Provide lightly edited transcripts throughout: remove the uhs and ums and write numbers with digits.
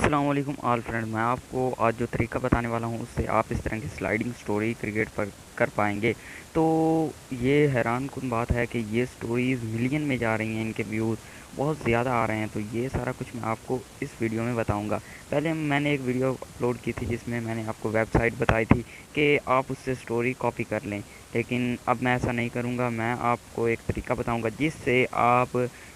अस्सलाम वालेकुम all friend. मैं आपको आज जो तरीका बताने वाला हूँ उससे आप इस तरह की स्लाइडिंग स्टोरी क्रिएट पर कर पाएंगे। तो ये हैरान कुन बात है कि ये स्टोरीज़ मिलियन में जा रही हैं, इनके व्यूज़ बहुत ज़्यादा आ रहे हैं। तो ये सारा कुछ मैं आपको इस वीडियो में बताऊंगा। पहले मैंने एक वीडियो अपलोड की थी जिसमें मैंने आपको वेबसाइट बताई थी कि आप उससे स्टोरी कॉपी कर लें, लेकिन अब मैं ऐसा नहीं करूँगा। मैं आपको एक तरीका बताऊँगा जिससे आप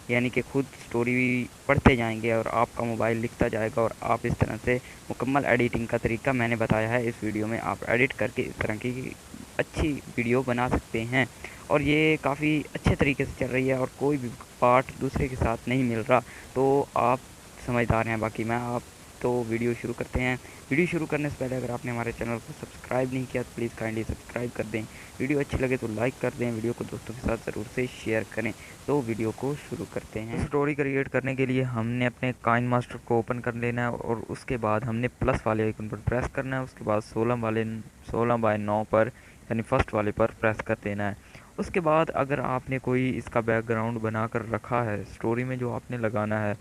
यानी कि खुद स्टोरी पढ़ते जाएंगे और आपका मोबाइल लिखता जाएगा और आप इस तरह से मुकम्मल एडिटिंग का तरीका मैंने बताया है इस वीडियो में। आप एडिट करके इस तरह की अच्छी वीडियो बना सकते हैं और ये काफ़ी अच्छे तरीके से चल रही है और कोई भी पार्ट दूसरे के साथ नहीं मिल रहा। तो आप समझदार हैं। बाकी मैं आप तो वीडियो शुरू करते हैं। वीडियो शुरू करने से पहले अगर आपने हमारे चैनल को सब्सक्राइब नहीं किया तो प्लीज़ काइंडली सब्सक्राइब कर दें। वीडियो अच्छी लगे तो लाइक कर दें, वीडियो को दोस्तों के साथ ज़रूर से शेयर करें। तो वीडियो को शुरू करते हैं। स्टोरी क्रिएट करने के लिए हमने अपने काइन मास्टर को ओपन कर लेना है और उसके बाद हमने प्लस वाले आइकन पर प्रेस करना है। उसके बाद 16 बाय 9 पर यानी फर्स्ट वाले पर प्रेस कर देना है। उसके बाद अगर आपने कोई इसका बैकग्राउंड बना कर रखा है स्टोरी में जो आपने लगाना है,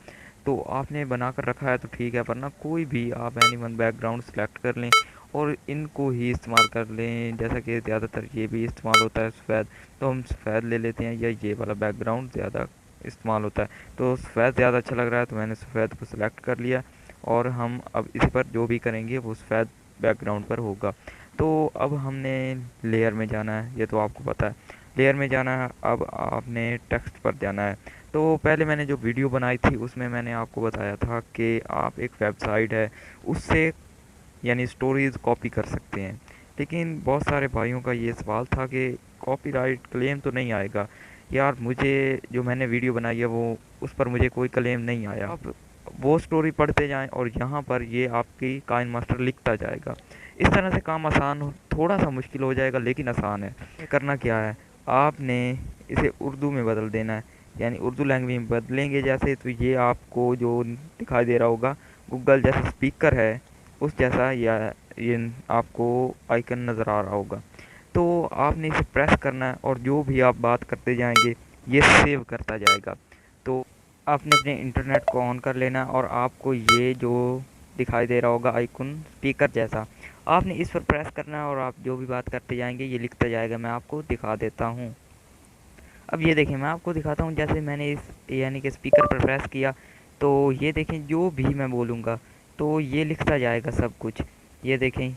तो आपने बना कर रखा है तो ठीक है, वरना कोई भी आप एनीवन बैकग्राउंड सेलेक्ट कर लें और इनको ही इस्तेमाल कर लें। जैसा कि ज़्यादातर ये भी इस्तेमाल होता है सफ़ेद, तो हम सफ़ेद ले लेते हैं या ये वाला बैकग्राउंड ज़्यादा इस्तेमाल होता है। तो सफ़ेद ज़्यादा अच्छा लग रहा है तो मैंने सफ़ेद को सिलेक्ट कर लिया और हम अब इस पर जो भी करेंगे वो सफ़ेद बैकग्राउंड पर होगा। तो अब हमने लेयर में जाना है, ये तो आपको पता है। लेयर में जाना है, अब आपने टेक्स्ट पर जाना है। तो पहले मैंने जो वीडियो बनाई थी उसमें मैंने आपको बताया था कि आप एक वेबसाइट है उससे यानी स्टोरीज़ कॉपी कर सकते हैं। लेकिन बहुत सारे भाइयों का ये सवाल था कि कॉपीराइट क्लेम तो नहीं आएगा। यार, मुझे जो मैंने वीडियो बनाई है वो उस पर मुझे कोई क्लेम नहीं आया। आप वो स्टोरी पढ़ते जाएं और यहाँ पर ये आपकी काइन मास्टर लिखता जाएगा। इस तरह से काम थोड़ा सा मुश्किल हो जाएगा लेकिन आसान है। ये करना क्या है, आपने इसे उर्दू में बदल देना है, यानी उर्दू लैंग्वेज में बदलेंगे जैसे, तो ये आपको जो दिखाई दे रहा होगा गूगल जैसे स्पीकर है उस जैसा या ये आपको आइकन नज़र आ रहा होगा। तो आपने इसे प्रेस करना है और जो भी आप बात करते जाएंगे ये सेव करता जाएगा। तो आपने अपने इंटरनेट को ऑन कर लेना और आपको ये जो दिखाई दे रहा होगा आइकन स्पीकर जैसा, आपने इस पर प्रेस करना है और आप जो भी बात करते जाएंगे ये लिखता जाएगा। मैं आपको दिखा देता हूँ। अब ये देखें, मैं आपको दिखाता हूँ। जैसे मैंने इस यानी कि स्पीकर पर प्रेस किया तो ये देखें जो भी मैं बोलूँगा तो ये लिखता जाएगा सब कुछ। ये देखें,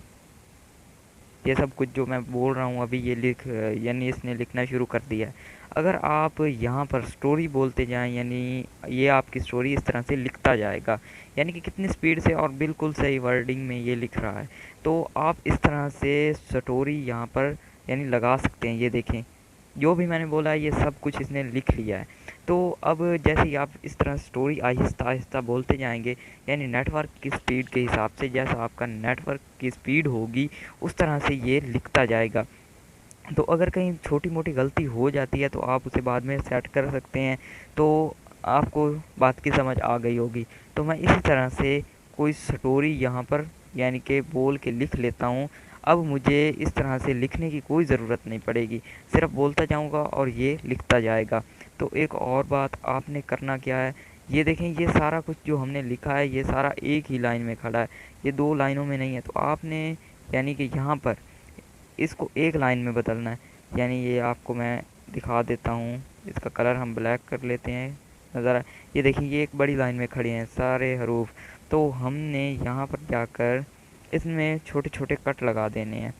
ये सब कुछ जो मैं बोल रहा हूँ अभी ये यानी इसने लिखना शुरू कर दिया है। अगर आप यहाँ पर स्टोरी बोलते जाएं यानी ये आपकी स्टोरी इस तरह से लिखता जाएगा, यानी कि कितनी स्पीड से और बिल्कुल सही वर्डिंग में ये लिख रहा है। तो आप इस तरह से स्टोरी यहाँ पर यानी लगा सकते हैं। ये देखें, जो भी मैंने बोला है ये सब कुछ इसने लिख लिया है। तो अब जैसे ही आप इस तरह स्टोरी आहिस्ता आहिस्ता बोलते जाएंगे यानी नेटवर्क की स्पीड के हिसाब से, जैसा आपका नेटवर्क की स्पीड होगी उस तरह से ये लिखता जाएगा। तो अगर कहीं छोटी मोटी गलती हो जाती है तो आप उसे बाद में सेट कर सकते हैं। तो आपको बात की समझ आ गई होगी। तो मैं इसी तरह से कोई स्टोरी यहाँ पर यानी कि बोल के लिख लेता हूँ। अब मुझे इस तरह से लिखने की कोई ज़रूरत नहीं पड़ेगी, सिर्फ बोलता जाऊँगा और ये लिखता जाएगा। तो एक और बात आपने करना क्या है, ये देखें, ये सारा कुछ जो हमने लिखा है ये सारा एक ही लाइन में खड़ा है, ये दो लाइनों में नहीं है। तो आपने यानी कि यहाँ पर इसको एक लाइन में बदलना है। यानी ये आपको मैं दिखा देता हूँ। इसका कलर हम ब्लैक कर लेते हैं। नज़ारा ये देखिए, ये एक बड़ी लाइन में खड़े हैं सारे हरूफ। तो हमने यहाँ पर जाकर इसमें छोटे छोटे कट लगा देने हैं।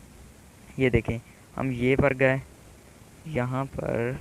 ये देखें, हम ये पर गए, यहाँ पर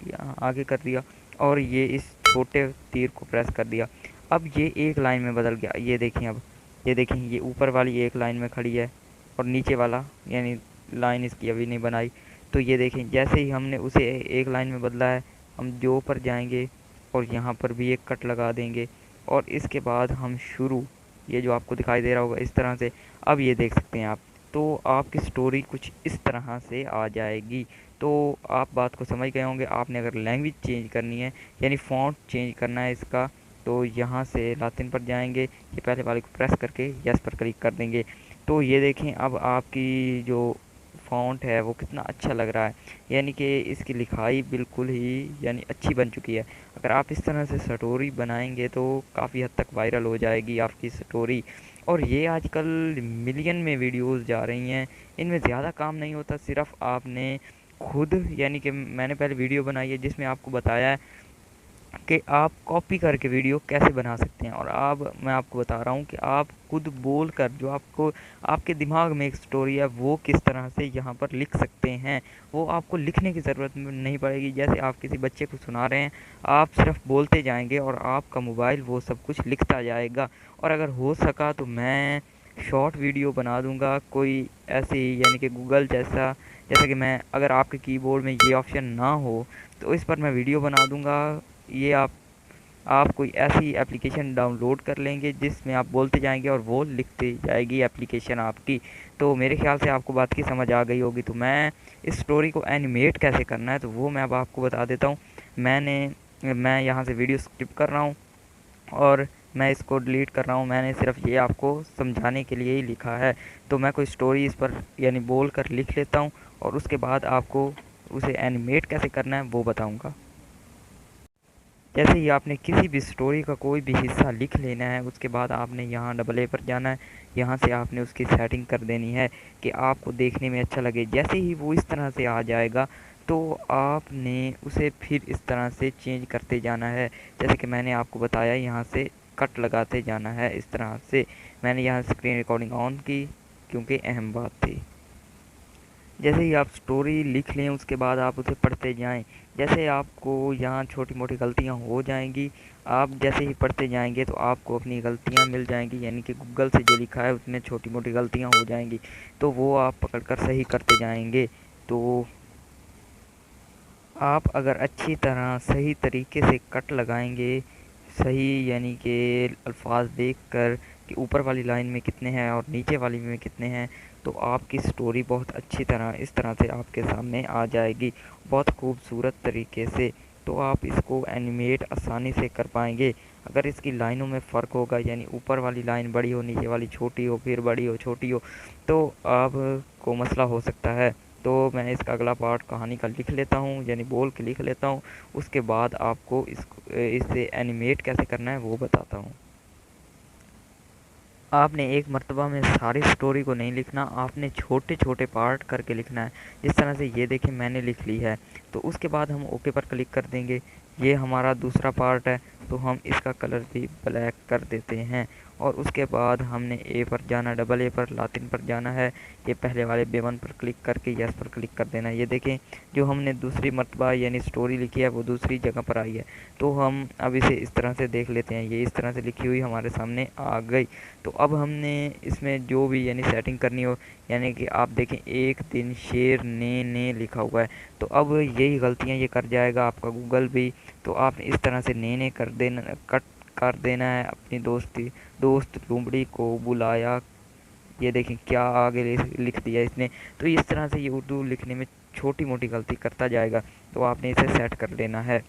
यहाँ आगे कर दिया और ये इस छोटे तीर को प्रेस कर दिया। अब ये एक लाइन में बदल गया। ये देखें, अब ये देखें, ये ऊपर वाली एक लाइन में खड़ी है और नीचे वाला यानी लाइन इसकी अभी नहीं बनाई। तो ये देखें, जैसे ही हमने उसे एक लाइन में बदला है, हम जो पर जाएंगे और यहाँ पर भी एक कट लगा देंगे और इसके बाद हम शुरू, ये जो आपको दिखाई दे रहा होगा इस तरह से। अब ये देख सकते हैं आप। तो आपकी स्टोरी कुछ इस तरह से आ जाएगी। तो आप बात को समझ गए होंगे। आपने अगर लैंग्वेज चेंज करनी है यानी फ़ॉन्ट चेंज करना है इसका, तो यहाँ से लातिन पर जाएंगे, ये पहले वाले को प्रेस करके यस पर क्लिक कर देंगे। तो ये देखें, अब आपकी जो फ़ॉन्ट है वो कितना अच्छा लग रहा है, यानी कि इसकी लिखाई बिल्कुल ही यानी अच्छी बन चुकी है। अगर आप इस तरह से स्टोरी बनाएंगे तो काफ़ी हद तक वायरल हो जाएगी आपकी स्टोरी। और ये आजकल मिलियन में वीडियोस जा रही हैं। इनमें ज़्यादा काम नहीं होता, सिर्फ आपने खुद यानी कि मैंने पहले वीडियो बनाई है जिसमें आपको बताया है कि आप कॉपी करके वीडियो कैसे बना सकते हैं, और अब मैं आपको बता रहा हूँ कि आप खुद बोल कर जो आपको आपके दिमाग में एक स्टोरी है वो किस तरह से यहाँ पर लिख सकते हैं। वो आपको लिखने की ज़रूरत नहीं पड़ेगी, जैसे आप किसी बच्चे को सुना रहे हैं, आप सिर्फ बोलते जाएंगे और आपका मोबाइल वो सब कुछ लिखता जाएगा। और अगर हो सका तो मैं शॉर्ट वीडियो बना दूंगा कोई ऐसी, यानी कि गूगल जैसा, जैसा कि मैं अगर आपके कीबोर्ड में ये ऑप्शन ना हो तो इस पर मैं वीडियो बना दूंगा। ये आप कोई ऐसी एप्लीकेशन डाउनलोड कर लेंगे जिसमें आप बोलते जाएंगे और वो लिखते जाएगी एप्लीकेशन आपकी। तो मेरे ख्याल से आपको बात की समझ आ गई होगी। तो मैं इस स्टोरी को एनिमेट कैसे करना है तो वो मैं अब आपको बता देता हूँ। मैं यहाँ से वीडियो स्किप कर रहा हूँ और मैं इसको डिलीट कर रहा हूँ। मैंने सिर्फ ये आपको समझाने के लिए ही लिखा है। तो मैं कोई स्टोरी इस पर यानी बोल कर लिख लेता हूँ और उसके बाद आपको उसे एनिमेट कैसे करना है वो बताऊँगा। जैसे ही आपने किसी भी स्टोरी का कोई भी हिस्सा लिख लेना है, उसके बाद आपने यहाँ डबल ए पर जाना है। यहाँ से आपने उसकी सेटिंग कर देनी है कि आपको देखने में अच्छा लगे। जैसे ही वो इस तरह से आ जाएगा तो आपने उसे फिर इस तरह से चेंज करते जाना है। जैसे कि मैंने आपको बताया, यहाँ से कट लगाते जाना है इस तरह से। मैंने यहाँ स्क्रीन रिकॉर्डिंग ऑन की क्योंकि अहम बात थी। जैसे ही आप स्टोरी लिख लें उसके बाद आप उसे पढ़ते जाएं। जैसे आपको यहाँ छोटी मोटी गलतियाँ हो जाएंगी, आप जैसे ही पढ़ते जाएंगे तो आपको अपनी गलतियाँ मिल जाएंगी, यानी कि गूगल से जो लिखा है उसमें छोटी मोटी गलतियाँ हो जाएंगी तो वो आप पकड़ कर सही करते जाएंगे। तो आप अगर अच्छी तरह सही तरीके से कट लगाएंगे, सही यानी कि अल्फाज देख कर कि ऊपर वाली लाइन में कितने हैं और नीचे वाली में कितने हैं, तो आपकी स्टोरी बहुत अच्छी तरह इस तरह से आपके सामने आ जाएगी, बहुत खूबसूरत तरीके से। तो आप इसको एनिमेट आसानी से कर पाएंगे। अगर इसकी लाइनों में फ़र्क होगा, यानी ऊपर वाली लाइन बड़ी हो, नीचे वाली छोटी हो, फिर बड़ी हो, छोटी हो, तो आपको मसला हो सकता है। तो मैं इसका अगला पार्ट कहानी का लिख लेता हूँ, यानी बोल के लिख लेता हूँ। उसके बाद आपको इसे एनिमेट कैसे करना है वो बताता हूँ। आपने एक मर्तबा में सारी स्टोरी को नहीं लिखना, आपने छोटे छोटे पार्ट करके लिखना है। जिस तरह से ये देखें मैंने लिख ली है, तो उसके बाद हम ओके पर क्लिक कर देंगे। ये हमारा दूसरा पार्ट है, तो हम इसका कलर भी ब्लैक कर देते हैं। और उसके बाद हमने ए पर जाना, डबल ए पर लातिन पर जाना है। ये पहले वाले B1 पर क्लिक करके यस पर क्लिक कर देना है। ये देखें जो हमने दूसरी मर्तबा यानी स्टोरी लिखी है वो दूसरी जगह पर आई है। तो हम अब इसे इस तरह से देख लेते हैं, ये इस तरह से लिखी हुई हमारे सामने आ गई। तो अब हमने इसमें जो भी यानी सेटिंग करनी हो, यानी कि आप देखें एक दिन शेर ने लिखा हुआ है, तो अब यही गलतियां ये कर जाएगा आपका गूगल भी। तो आपने इस तरह से ने कर देना, कट कर देना है। अपनी दोस्त लोमड़ी को बुलाया, ये देखें क्या आगे लिख दिया इसने। तो इस तरह से ये उर्दू लिखने में छोटी मोटी गलती करता जाएगा, तो आपने इसे सेट कर लेना है।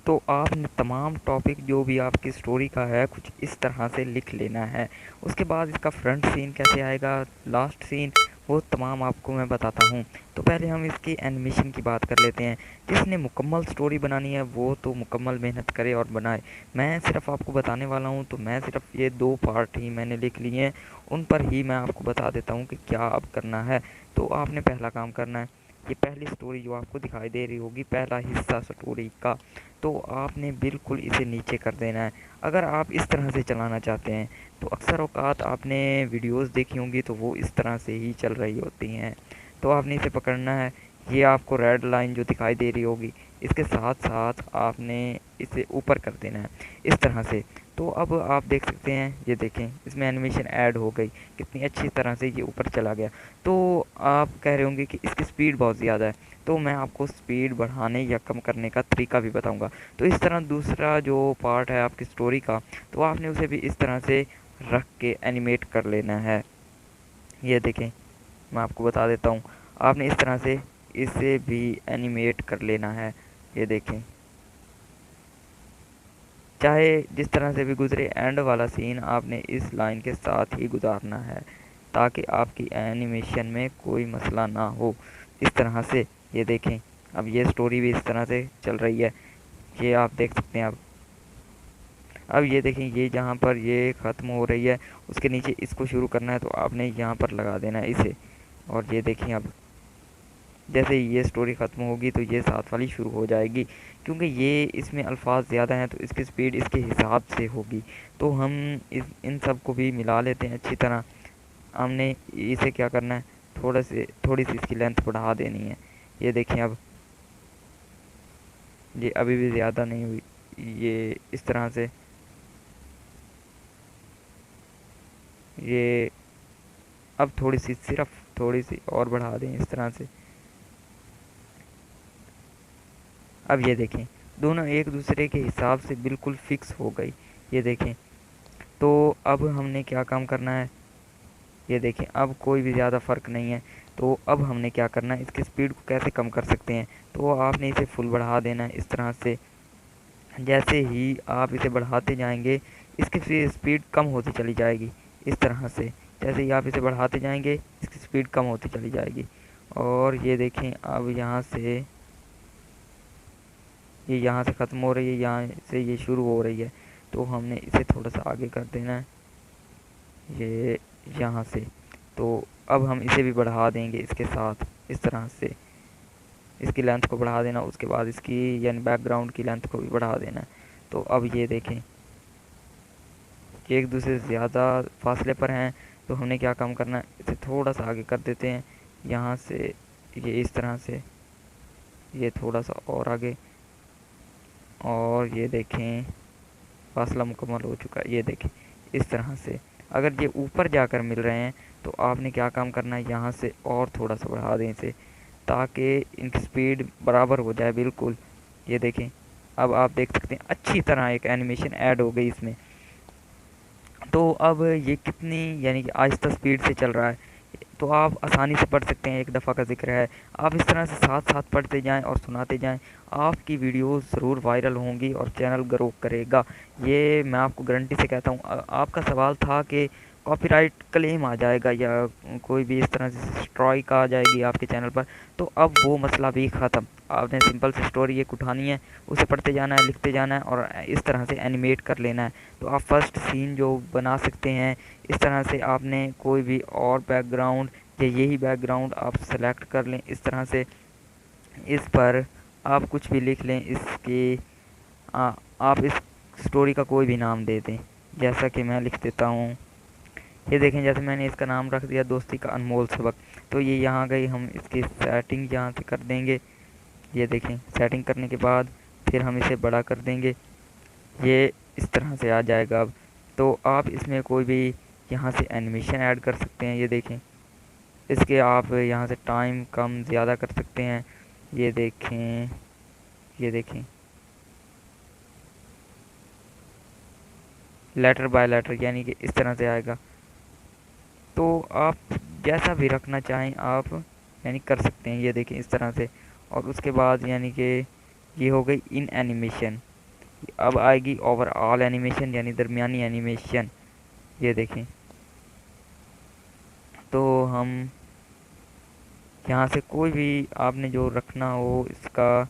तो आपने तमाम टॉपिक जो भी आपकी स्टोरी का है कुछ इस तरह से लिख लेना है। उसके बाद इसका फ्रंट सीन कैसे आएगा, लास्ट सीन, वो तमाम आपको मैं बताता हूँ। तो पहले हम इसकी एनिमेशन की बात कर लेते हैं। जिसने मुकम्मल स्टोरी बनानी है वो तो मुकम्मल मेहनत करे और बनाए। मैं सिर्फ आपको बताने वाला हूँ, तो मैं सिर्फ ये 2 पार्ट ही मैंने लिख लिए हैं, उन पर ही मैं आपको बता देता हूँ कि क्या अब करना है। तो आपने पहला काम करना है, ये पहली स्टोरी जो आपको दिखाई दे रही होगी, पहला हिस्सा स्टोरी का, तो आपने बिल्कुल इसे नीचे कर देना है। अगर आप इस तरह से चलाना चाहते हैं तो अक्सर औकात आपने वीडियोस देखी होंगी तो वो इस तरह से ही चल रही होती हैं। तो आपने इसे पकड़ना है, ये आपको रेड लाइन जो दिखाई दे रही होगी इसके साथ साथ आपने इसे ऊपर कर देना है इस तरह से। तो अब आप देख सकते हैं, ये देखें इसमें एनिमेशन ऐड हो गई, कितनी अच्छी तरह से ये ऊपर चला गया। तो आप कह रहे होंगे कि इसकी स्पीड बहुत ज़्यादा है, तो मैं आपको स्पीड बढ़ाने या कम करने का तरीका भी बताऊंगा। तो इस तरह दूसरा जो पार्ट है आपकी स्टोरी का, तो आपने उसे भी इस तरह से रख के एनिमेट कर लेना है। ये देखें मैं आपको बता देता हूँ, आपने इस तरह से इसे भी एनिमेट कर लेना है। ये देखें चाहे जिस तरह से भी गुजरे, एंड वाला सीन आपने इस लाइन के साथ ही गुजारना है। ताकि आपकी एनिमेशन में कोई मसला ना हो। इस तरह से ये देखें, अब ये स्टोरी भी इस तरह से चल रही है, ये आप देख सकते हैं। अब ये देखें, ये जहाँ पर ये ख़त्म हो रही है उसके नीचे इसको शुरू करना है, तो आपने यहाँ पर लगा देना है इसे। और ये देखें, अब जैसे ही ये स्टोरी ख़त्म होगी तो ये साथ वाली शुरू हो जाएगी। क्योंकि ये इसमें अल्फाज ज़्यादा हैं तो इसकी स्पीड इसके हिसाब से होगी। तो हम इन सब को भी मिला लेते हैं अच्छी तरह। हमने इसे क्या करना है, थोड़ी सी इसकी लेंथ बढ़ा देनी है। ये देखें, अब ये अभी भी ज़्यादा नहीं हुई, ये इस तरह से ये अब थोड़ी सी, सिर्फ थोड़ी सी और बढ़ा दें इस तरह से। अब ये देखें, दोनों एक दूसरे के हिसाब से बिल्कुल फिक्स हो गई। ये देखें, तो अब हमने क्या काम करना है, ये देखें अब कोई भी ज़्यादा फ़र्क नहीं है। तो अब हमने क्या करना है, इसकी स्पीड को कैसे कम कर सकते हैं। तो आपने इसे फुल बढ़ा देना है इस तरह से। जैसे ही आप इसे बढ़ाते जाएंगे इसकी फिर स्पीड कम होती चली जाएगी इस तरह से। जैसे ही आप इसे बढ़ाते जाएंगे इसकी स्पीड कम होती चली जाएगी। और ये देखें, अब यहाँ से ख़त्म हो रही है, यहाँ से ये शुरू हो रही है। तो हमने इसे थोड़ा सा आगे कर देना है, ये यहाँ से। तो अब हम इसे भी बढ़ा देंगे इसके साथ इस तरह से। इसकी लेंथ को बढ़ा देना, उसके बाद इसकी यानी बैकग्राउंड की लेंथ को भी बढ़ा देना है। तो अब ये देखें, ये एक दूसरे से ज़्यादा फासले पर हैं। तो हमने क्या काम करना है, इसे थोड़ा सा आगे कर देते हैं यहाँ से, ये इस तरह से, ये थोड़ा सा और आगे। और ये देखें, फासला मुकम्मल हो चुका है। ये देखें इस तरह से। अगर ये ऊपर जाकर मिल रहे हैं तो आपने क्या काम करना है, यहाँ से और थोड़ा सा बढ़ा दें इसे, ताकि इनकी स्पीड बराबर हो जाए बिल्कुल। ये देखें, अब आप देख सकते हैं अच्छी तरह एक एनिमेशन ऐड हो गई इसमें। तो अब ये कितनी यानी कि आहिस्ता स्पीड से चल रहा है, तो आप आसानी से पढ़ सकते हैं। एक दफ़ा का ज़िक्र है, आप इस तरह से साथ साथ पढ़ते जाएं और सुनाते जाएं, आपकी वीडियोस ज़रूर वायरल होंगी और चैनल ग्रो करेगा। ये मैं आपको गारंटी से कहता हूँ। आपका सवाल था कि कॉपीराइट क्लेम आ जाएगा या कोई भी इस तरह से स्ट्राइक आ जाएगी आपके चैनल पर, तो अब वो मसला भी ख़त्म। आपने सिंपल सी स्टोरी एक उठानी है, उसे पढ़ते जाना है, लिखते जाना है और इस तरह से एनिमेट कर लेना है। तो आप फर्स्ट सीन जो बना सकते हैं, इस तरह से आपने कोई भी और बैकग्राउंड या यही बैकग्राउंड आप सेलेक्ट कर लें इस तरह से। इस पर आप कुछ भी लिख लें, आप इस स्टोरी का कोई भी नाम दे दें। जैसा कि मैं लिख देता हूँ, ये देखें, जैसे मैंने इसका नाम रख दिया दोस्ती का अनमोल सबक। तो ये यहाँ गई, हम इसकी सेटिंग यहाँ से कर देंगे। ये देखें, सेटिंग करने के बाद फिर हम इसे बड़ा कर देंगे, ये इस तरह से आ जाएगा। अब तो आप इसमें कोई भी यहाँ से एनिमेशन ऐड कर सकते हैं। ये देखें, इसके आप यहाँ से टाइम कम ज़्यादा कर सकते हैं। ये देखें, ये देखें, लेटर बाय लेटर यानी कि इस तरह से आएगा। तो आप जैसा भी रखना चाहें आप यानी कर सकते हैं। ये देखें इस तरह से। और उसके बाद यानी कि ये हो गई इन एनिमेशन। अब आएगी ओवरऑल एनिमेशन यानी दरमियानी एनिमेशन। ये देखें, तो हम यहाँ से कोई भी आपने जो रखना हो इसका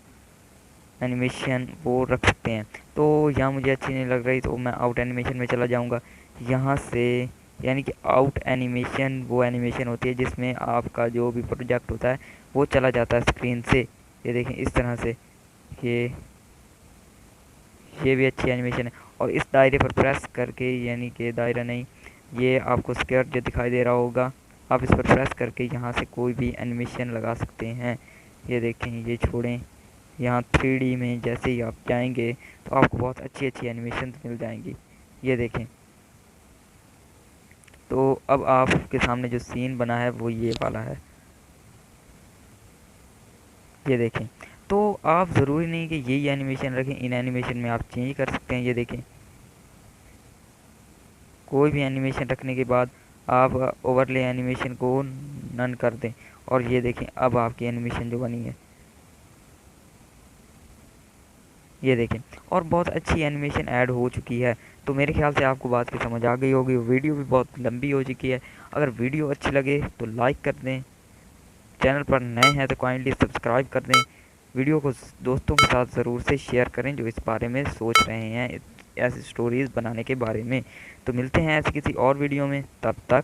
एनिमेशन वो रख सकते हैं। तो यहाँ मुझे अच्छी नहीं लग रही तो मैं आउट एनिमेशन में चला जाऊँगा यहाँ से। यानी कि आउट एनिमेशन वो एनिमेशन होती है जिसमें आपका जो भी प्रोजेक्ट होता है वो चला जाता है स्क्रीन से। ये देखें इस तरह से, ये ये भी अच्छी एनिमेशन है। और इस दायरे पर प्रेस करके, यानी कि दायरा नहीं, ये आपको स्क्वायर जो दिखाई दे रहा होगा, आप इस पर प्रेस करके यहाँ से कोई भी एनिमेशन लगा सकते हैं। ये देखें, ये छोड़ें, यहाँ 3D में जैसे ही आप जाएंगे तो आपको बहुत अच्छी अच्छी एनिमेशन मिल जाएंगी। ये देखें, तो अब आपके सामने जो सीन बना है वो ये वाला है। ये देखें, तो आप ज़रूरी नहीं कि यही एनिमेशन रखें, इन एनिमेशन में आप चेंज कर सकते हैं। ये देखें, कोई भी एनिमेशन रखने के बाद आप ओवरले एनिमेशन को नन कर दें। और ये देखें, अब आपकी एनिमेशन जो बनी है, ये देखें, और बहुत अच्छी एनिमेशन ऐड हो चुकी है। तो मेरे ख्याल से आपको बात की समझ आ गई होगी। वीडियो भी बहुत लंबी हो चुकी है। अगर वीडियो अच्छी लगे तो लाइक कर दें, चैनल पर नए हैं तो काइंडली सब्सक्राइब कर दें, वीडियो को दोस्तों के साथ ज़रूर से शेयर करें जो इस बारे में सोच रहे हैं ऐसी स्टोरीज़ बनाने के बारे में। तो मिलते हैं ऐसे किसी और वीडियो में, तब तक